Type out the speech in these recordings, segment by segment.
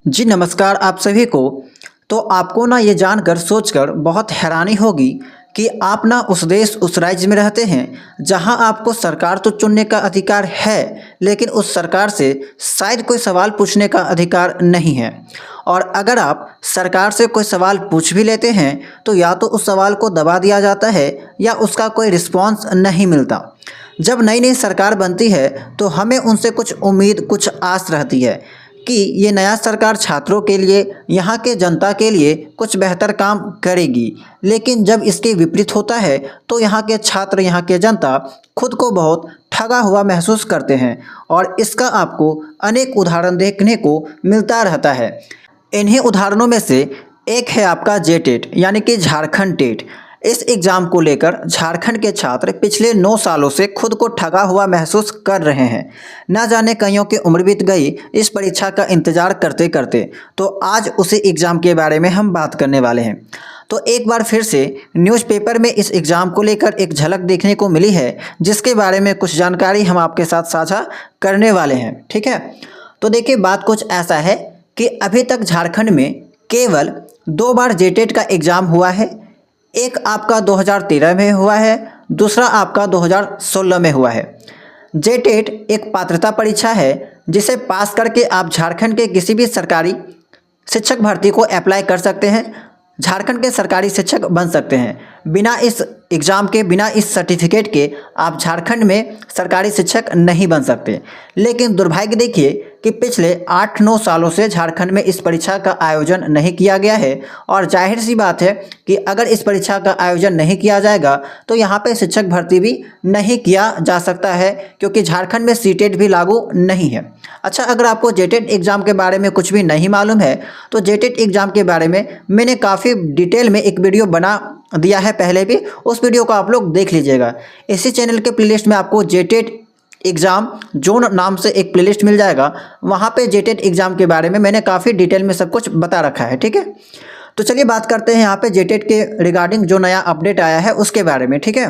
जी नमस्कार आप सभी को। तो आपको ना ये जानकर सोचकर बहुत हैरानी होगी कि आप ना उस देश उस राज्य में रहते हैं जहां आपको सरकार तो चुनने का अधिकार है, लेकिन उस सरकार से शायद कोई सवाल पूछने का अधिकार नहीं है। और अगर आप सरकार से कोई सवाल पूछ भी लेते हैं तो या तो उस सवाल को दबा दिया जाता है या उसका कोई रिस्पॉन्स नहीं मिलता। जब नई नई सरकार बनती है तो हमें उनसे कुछ उम्मीद कुछ आस रहती है कि ये नया सरकार छात्रों के लिए, यहाँ के जनता के लिए कुछ बेहतर काम करेगी। लेकिन जब इसके विपरीत होता है तो यहाँ के छात्र, यहाँ के जनता खुद को बहुत ठगा हुआ महसूस करते हैं और इसका आपको अनेक उदाहरण देखने को मिलता रहता है। इन्हीं उदाहरणों में से एक है आपका जेटेट यानी कि झारखंड टेट। इस एग्ज़ाम को लेकर झारखंड के छात्र पिछले 9 सालों से खुद को ठगा हुआ महसूस कर रहे हैं। ना जाने कईयों की उम्र बीत गई इस परीक्षा का इंतज़ार करते करते। तो आज उसी एग्ज़ाम के बारे में हम बात करने वाले हैं। तो एक बार फिर से न्यूज़पेपर में इस एग्ज़ाम को लेकर एक झलक देखने को मिली है, जिसके बारे में कुछ जानकारी हम आपके साथ साझा करने वाले हैं। ठीक है, तो देखिए बात कुछ ऐसा है कि अभी तक झारखंड में केवल 2 बार जेटेट का एग्ज़ाम हुआ है। एक आपका 2013 में हुआ है, दूसरा आपका 2016 में हुआ है। जेटेट एक पात्रता परीक्षा है जिसे पास करके आप झारखंड के किसी भी सरकारी शिक्षक भर्ती को अप्लाई कर सकते हैं, झारखंड के सरकारी शिक्षक बन सकते हैं। बिना इस एग्ज़ाम के, बिना इस सर्टिफिकेट के आप झारखंड में सरकारी शिक्षक नहीं बन सकते। लेकिन दुर्भाग्य देखिए कि पिछले 8-9 सालों से झारखंड में इस परीक्षा का आयोजन नहीं किया गया है। और जाहिर सी बात है कि अगर इस परीक्षा का आयोजन नहीं किया जाएगा तो यहाँ पे शिक्षक भर्ती भी नहीं किया जा सकता है, क्योंकि झारखंड में सीटेट भी लागू नहीं है। अच्छा, अगर आपको जेटेट एग्ज़ाम के बारे में कुछ भी नहीं मालूम है तो जेटेट एग्ज़ाम के बारे में मैंने काफ़ी डिटेल में एक वीडियो बना दिया है पहले भी, उस वीडियो को आप लोग देख लीजिएगा। इसी चैनल के प्लेलिस्ट में आपको जेटेट एग्ज़ाम जोन नाम से एक प्लेलिस्ट मिल जाएगा, वहाँ पे जेटेट एग्ज़ाम के बारे में मैंने काफ़ी डिटेल में सब कुछ बता रखा है। ठीक है, तो चलिए बात करते हैं यहाँ पे जेटेट के रिगार्डिंग जो नया अपडेट आया है उसके बारे में। ठीक है,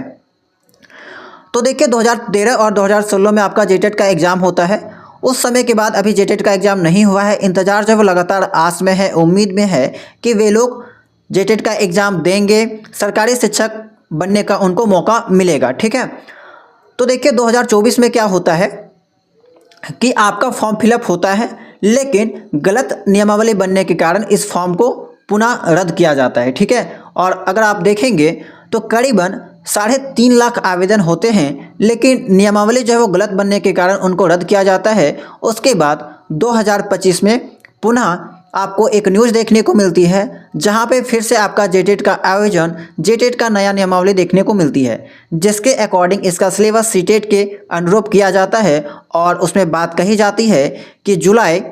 तो देखिए 2013 और 2016 में आपका जेटेट का एग्ज़ाम होता है। उस समय के बाद अभी जेटेट का एग्ज़ाम नहीं हुआ है। इंतज़ार जो वो लगातार आस में है, उम्मीद में है कि वे लोग जेटेट का एग्ज़ाम देंगे, सरकारी शिक्षक बनने का उनको मौका मिलेगा। ठीक है, तो देखिए 2024 में क्या होता है कि आपका फॉर्म फिलअप होता है, लेकिन गलत नियमावली बनने के कारण इस फॉर्म को पुनः रद्द किया जाता है। ठीक है, और अगर आप देखेंगे तो करीबन 3.5 लाख आवेदन होते हैं, लेकिन नियमावली जो है वो गलत बनने के कारण उनको रद्द किया जाता है। उसके बाद 2025 में पुनः आपको एक न्यूज़ देखने को मिलती है जहां पे फिर से आपका जेटेट का आयोजन, जेटेट का नया नियमावली देखने को मिलती है, जिसके अकॉर्डिंग इसका सिलेबस सीटेट के अनुरूप किया जाता है। और उसमें बात कही जाती है कि जुलाई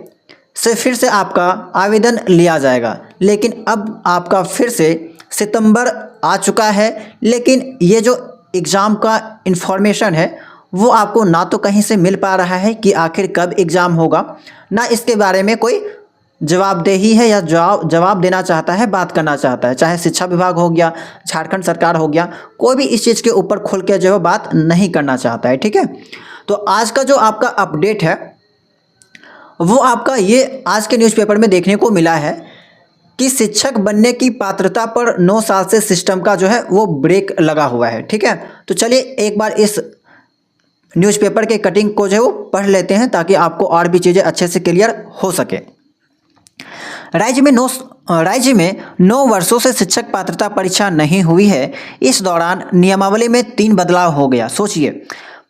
से फिर से आपका आवेदन लिया जाएगा। लेकिन अब आपका फिर से सितंबर आ चुका है, लेकिन ये जो एग्ज़ाम का इन्फॉर्मेशन है वो आपको ना तो कहीं से मिल पा रहा है कि आखिर कब एग्ज़ाम होगा, ना इसके बारे में कोई जवाबदेही है या जवाब देना चाहता है, बात करना चाहता है। चाहे शिक्षा विभाग हो गया, झारखंड सरकार हो गया, कोई भी इस चीज़ के ऊपर खुल के जो है बात नहीं करना चाहता है। ठीक है, तो आज का जो आपका अपडेट है वो आपका ये आज के न्यूज़पेपर में देखने को मिला है कि शिक्षक बनने की पात्रता पर 9 साल से सिस्टम का जो है वो ब्रेक लगा हुआ है। ठीक है, तो चलिए एक बार इस न्यूज़पेपर के कटिंग को जो है वो पढ़ लेते हैं ताकि आपको और भी चीज़ें अच्छे से क्लियर हो सके। राज्य में 9 वर्षों से शिक्षक पात्रता परीक्षा नहीं हुई है। इस दौरान नियमावली में 3 बदलाव हो गया। सोचिए,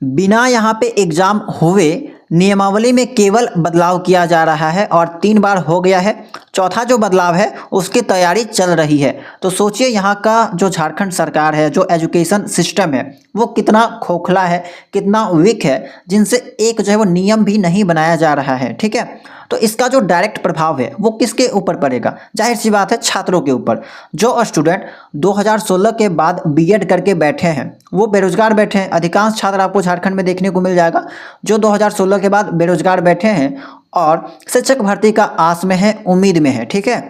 बिना यहाँ पे एग्ज़ाम हुए नियमावली में केवल बदलाव किया जा रहा है और 3 बार हो गया है। चौथा जो बदलाव है उसकी तैयारी चल रही है। तो सोचिए यहाँ का जो झारखंड सरकार है, जो एजुकेशन सिस्टम है वो कितना खोखला है, कितना वीक है, जिनसे एक जो है वो नियम भी नहीं बनाया जा रहा है। ठीक है, तो इसका जो डायरेक्ट प्रभाव है वो किसके ऊपर पड़ेगा? जाहिर सी बात है छात्रों के ऊपर। जो स्टूडेंट 2016 के बाद बीएड करके बैठे हैं वो बेरोजगार बैठे हैं। अधिकांश छात्र आपको झारखंड में देखने को मिल जाएगा जो 2016 के बाद बेरोजगार बैठे हैं और शिक्षक भर्ती का आस में है, उम्मीद में है। ठीक है,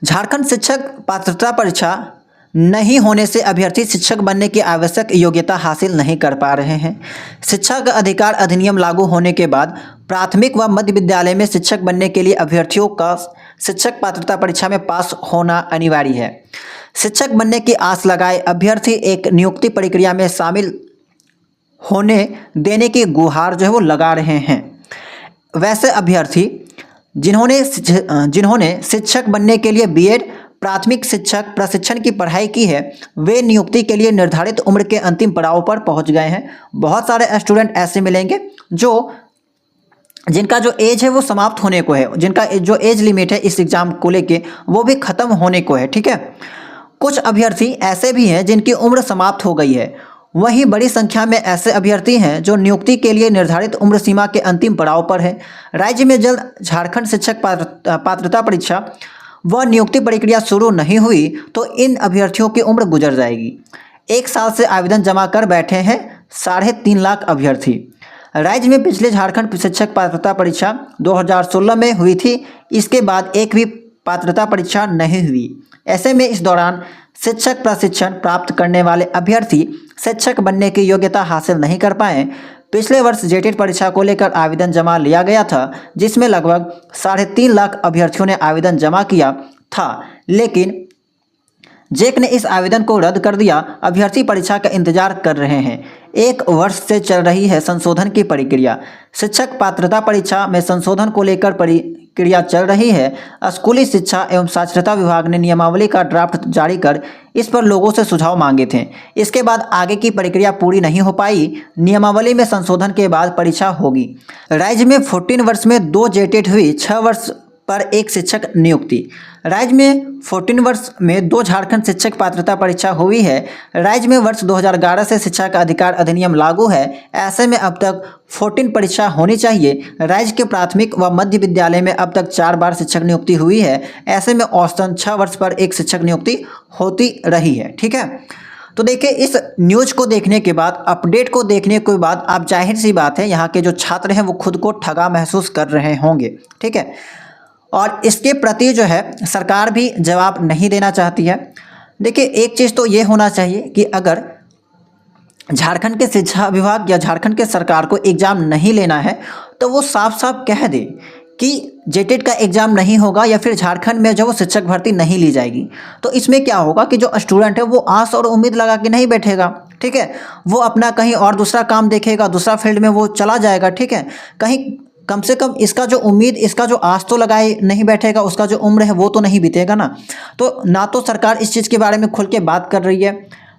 झारखंड शिक्षक पात्रता परीक्षा नहीं होने से अभ्यर्थी शिक्षक बनने की आवश्यक योग्यता हासिल नहीं कर पा रहे हैं। शिक्षा का अधिकार अधिनियम लागू होने के बाद प्राथमिक व मध्य विद्यालय में शिक्षक बनने के लिए अभ्यर्थियों का शिक्षक पात्रता परीक्षा में पास होना अनिवार्य है। शिक्षक बनने की आस लगाए अभ्यर्थी एक नियुक्ति प्रक्रिया में शामिल होने देने की गुहार जो है वो लगा रहे हैं। वैसे अभ्यर्थी जिन्होंने शिक्षक बनने के लिए बीएड प्राथमिक शिक्षक प्रशिक्षण की पढ़ाई की है, वे नियुक्ति के लिए निर्धारित उम्र के अंतिम पड़ाव पर पहुंच गए हैं। बहुत सारे स्टूडेंट ऐसे मिलेंगे जिनका जो एज है वो समाप्त होने को है, जिनका जो एज लिमिट है इस एग्ज़ाम को लेके वो भी ख़त्म होने को है। ठीक है, कुछ अभ्यर्थी ऐसे भी हैं जिनकी उम्र समाप्त हो गई है। वहीं बड़ी संख्या में ऐसे अभ्यर्थी हैं जो नियुक्ति के लिए निर्धारित उम्र सीमा के अंतिम पड़ाव पर है। राज्य में जल्द झारखंड शिक्षक पात्रता परीक्षा व नियुक्ति प्रक्रिया शुरू नहीं हुई तो इन अभ्यर्थियों की उम्र गुजर जाएगी। 1 साल से आवेदन जमा कर बैठे हैं 3.5 लाख अभ्यर्थी। राज्य में पिछले झारखंड शिक्षक पात्रता परीक्षा 2016 में हुई थी, इसके बाद एक भी पात्रता परीक्षा नहीं हुई। ऐसे में इस दौरान शिक्षक प्रशिक्षण प्राप्त करने वाले अभ्यर्थी शिक्षक बनने की योग्यता हासिल नहीं कर पाए। पिछले वर्ष जेटेट परीक्षा को लेकर आवेदन जमा लिया गया था, जिसमें लगभग 3.5 लाख अभ्यर्थियों ने आवेदन जमा किया था, लेकिन जेक ने इस आवेदन को रद्द कर दिया। अभ्यर्थी परीक्षा का इंतजार कर रहे हैं। 1 वर्ष से चल रही है संशोधन की प्रक्रिया। शिक्षक पात्रता परीक्षा में संशोधन को लेकर प्रक्रिया चल रही है। स्कूली शिक्षा एवं साक्षरता विभाग ने नियमावली का ड्राफ्ट जारी कर इस पर लोगों से सुझाव मांगे थे। इसके बाद आगे की प्रक्रिया पूरी नहीं हो पाई। नियमावली में संशोधन के बाद परीक्षा होगी। राज्य में 14 वर्ष में 2 जेटेट हुई, 6 वर्ष पर 1 शिक्षक नियुक्ति। राज्य में 14 वर्ष में 2 झारखंड शिक्षक पात्रता परीक्षा हुई है। राज्य में वर्ष 2011 से शिक्षा का अधिकार अधिनियम लागू है। ऐसे में अब तक 14 परीक्षा होनी चाहिए। राज्य के प्राथमिक व मध्य विद्यालय में अब तक 4 बार शिक्षक नियुक्ति हुई है। ऐसे में औसतन 6 वर्ष पर 1 शिक्षक नियुक्ति होती रही है। ठीक है, तो देखिए इस न्यूज़ को देखने के बाद, अपडेट को देखने के बाद आप जाहिर सी बात है यहाँ के जो छात्र हैं वो खुद को ठगा महसूस कर रहे होंगे। ठीक है, और इसके प्रति जो है सरकार भी जवाब नहीं देना चाहती है। देखिए एक चीज़ तो ये होना चाहिए कि अगर झारखंड के शिक्षा विभाग या झारखंड के सरकार को एग्ज़ाम नहीं लेना है तो वो साफ साफ कह दे कि जेटेट का एग्ज़ाम नहीं होगा या फिर झारखंड में जो वो शिक्षक भर्ती नहीं ली जाएगी। तो इसमें क्या होगा कि जो स्टूडेंट है वो आस और उम्मीद लगा के नहीं बैठेगा। ठीक है, वो अपना कहीं और दूसरा काम देखेगा, दूसरा फील्ड में वो चला जाएगा। ठीक है, कहीं कम से कम इसका जो उम्मीद, इसका जो आस तो लगाए नहीं बैठेगा, उसका जो उम्र है वो तो नहीं बीतेगा ना। तो ना तो सरकार इस चीज़ के बारे में खुल के बात कर रही है,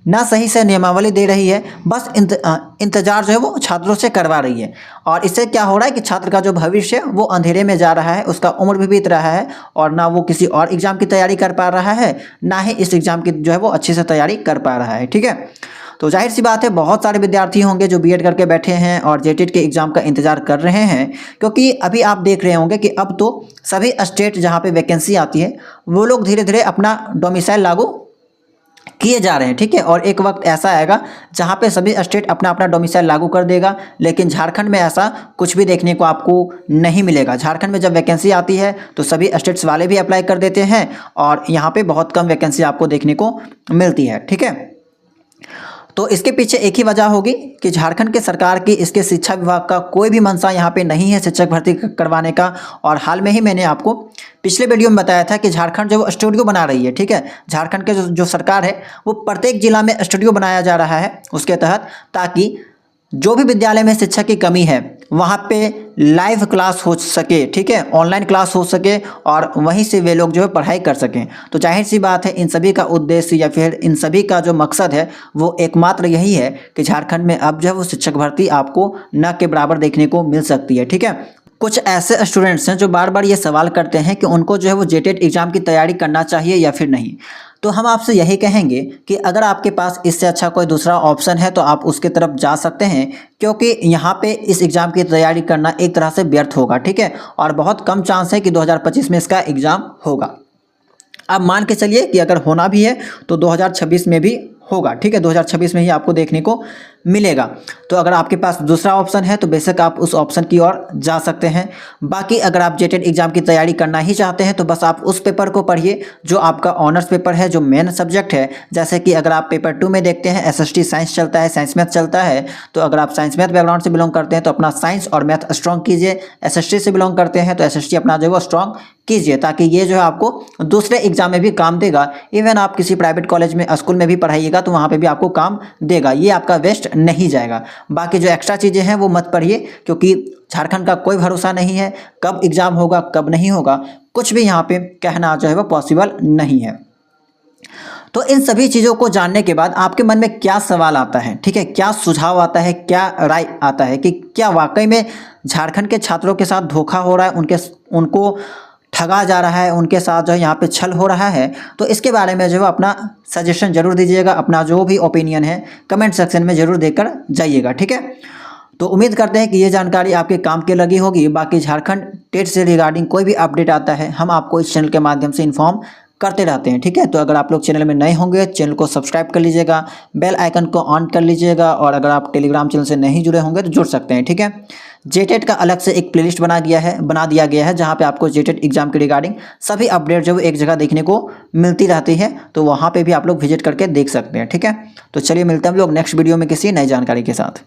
ना सही से नियमावली दे रही है, बस इंतजार जो है वो छात्रों से करवा रही है। और इससे क्या हो रहा है कि छात्र का जो भविष्य है वो अंधेरे में जा रहा है, उसका उम्र भी बीत रहा है और ना वो किसी और एग्ज़ाम की तैयारी कर पा रहा है, ना ही इस एग्ज़ाम की जो है वो अच्छे से तैयारी कर पा रहा है। ठीक है, तो जाहिर सी बात है बहुत सारे विद्यार्थी होंगे जो बीएड करके बैठे हैं और जेटेट के एग्ज़ाम का इंतजार कर रहे हैं, क्योंकि अभी आप देख रहे होंगे कि अब तो सभी स्टेट जहां पे वैकेंसी आती है वो लोग धीरे धीरे अपना डोमिसाइल लागू किए जा रहे हैं। ठीक है, और एक वक्त ऐसा आएगा जहां पे सभी स्टेट अपना अपना डोमिसाइल लागू कर देगा, लेकिन झारखंड में ऐसा कुछ भी देखने को आपको नहीं मिलेगा। झारखंड में जब वैकेंसी आती है तो सभी स्टेट्स वाले भी अप्लाई कर देते हैं और यहाँ पे बहुत कम वैकेंसी आपको देखने को मिलती है। ठीक है, तो इसके पीछे एक ही वजह होगी कि झारखंड के सरकार की, इसके शिक्षा विभाग का कोई भी मंशा यहाँ पे नहीं है शिक्षक भर्ती करवाने का। और हाल में ही मैंने आपको पिछले वीडियो में बताया था कि झारखंड जो स्टूडियो बना रही है। ठीक है, झारखंड के जो सरकार है वो प्रत्येक जिला में स्टूडियो बनाया जा रहा है उसके तहत, ताकि जो भी विद्यालय में शिक्षक की कमी है वहाँ पे लाइव क्लास हो सके। ठीक है, ऑनलाइन क्लास हो सके और वहीं से वे लोग जो है पढ़ाई कर सकें। तो जाहिर सी बात है इन सभी का उद्देश्य या फिर इन सभी का जो मकसद है वो एकमात्र यही है कि झारखंड में अब जो है वो शिक्षक भर्ती आपको न के बराबर देखने को मिल सकती है। ठीक है, कुछ ऐसे स्टूडेंट्स हैं जो बार बार ये सवाल करते हैं कि उनको जो है वो जेटेट एग्ज़ाम की तैयारी करना चाहिए या फिर नहीं। तो हम आपसे यही कहेंगे कि अगर आपके पास इससे अच्छा कोई दूसरा ऑप्शन है तो आप उसके तरफ जा सकते हैं, क्योंकि यहाँ पे इस एग्ज़ाम की तैयारी करना एक तरह से व्यर्थ होगा। ठीक है, और बहुत कम चांस है कि 2025 में इसका एग्ज़ाम होगा। अब मान के चलिए कि अगर होना भी है तो 2026 में भी होगा। ठीक है, 2026 में ही आपको देखने को मिलेगा। तो अगर आपके पास दूसरा ऑप्शन है तो बेशक आप उस ऑप्शन की ओर जा सकते हैं। बाकी अगर आप जेटेड एग्जाम की तैयारी करना ही चाहते हैं तो बस आप उस पेपर को पढ़िए जो आपका ऑनर्स पेपर है, जो मेन सब्जेक्ट है। जैसे कि अगर आप पेपर 2 में देखते हैं एसएसटी साइंस चलता है, साइंस मैथ चलता है। तो अगर आप साइंस मैथ बैकग्राउंड से बिलोंग करते हैं तो अपना साइंस और मैथ स्ट्रॉन्ग कीजिए। एसएसटी से बिलोंग करते हैं तो एसएसटी अपना जो है वो स्ट्रॉन्ग कीजिए, ताकि ये जो है आपको दूसरे एग्जाम में भी काम देगा। इवन आप किसी प्राइवेट कॉलेज में, स्कूल में भी पढ़ाइएगा तो वहाँ पे भी आपको काम देगा, ये आपका वेस्ट नहीं जाएगा। बाकी जो एक्स्ट्रा चीज़ें हैं वो मत पढ़िए, क्योंकि झारखंड का कोई भरोसा नहीं है, कब एग्जाम होगा कब नहीं होगा कुछ भी यहाँ पे कहना जो है वो पॉसिबल नहीं है। तो इन सभी चीज़ों को जानने के बाद आपके मन में क्या सवाल आता है, ठीक है, क्या सुझाव आता है, क्या राय आता है कि क्या वाकई में झारखंड के छात्रों के साथ धोखा हो रहा है, उनको ठगा जा रहा है, उनके साथ जो है यहाँ पे छल हो रहा है। तो इसके बारे में जो है अपना सजेशन जरूर दीजिएगा, अपना जो भी ओपिनियन है कमेंट सेक्शन में जरूर देकर जाइएगा, ठीक है। तो उम्मीद करते हैं कि ये जानकारी आपके काम के लगी होगी। बाकी झारखंड टेट से रिगार्डिंग कोई भी अपडेट आता है हम आपको इस चैनल के माध्यम से इन्फॉर्म करते रहते हैं, ठीक है। तो अगर आप लोग चैनल में नए होंगे चैनल को सब्सक्राइब कर लीजिएगा, बेल आइकन को ऑन कर लीजिएगा, और अगर आप टेलीग्राम चैनल से नहीं जुड़े होंगे तो जुड़ सकते हैं, ठीक है। जेटेट का अलग से एक प्लेलिस्ट बना दिया गया है जहां पे आपको जेटेट एग्जाम के रिगार्डिंग सभी अपडेट जो एक जगह देखने को मिलती रहती है, तो वहां पे भी आप लोग विजिट करके देख सकते हैं, ठीक है। तो चलिए मिलते हैं हम लोग नेक्स्ट वीडियो में किसी नई जानकारी के साथ।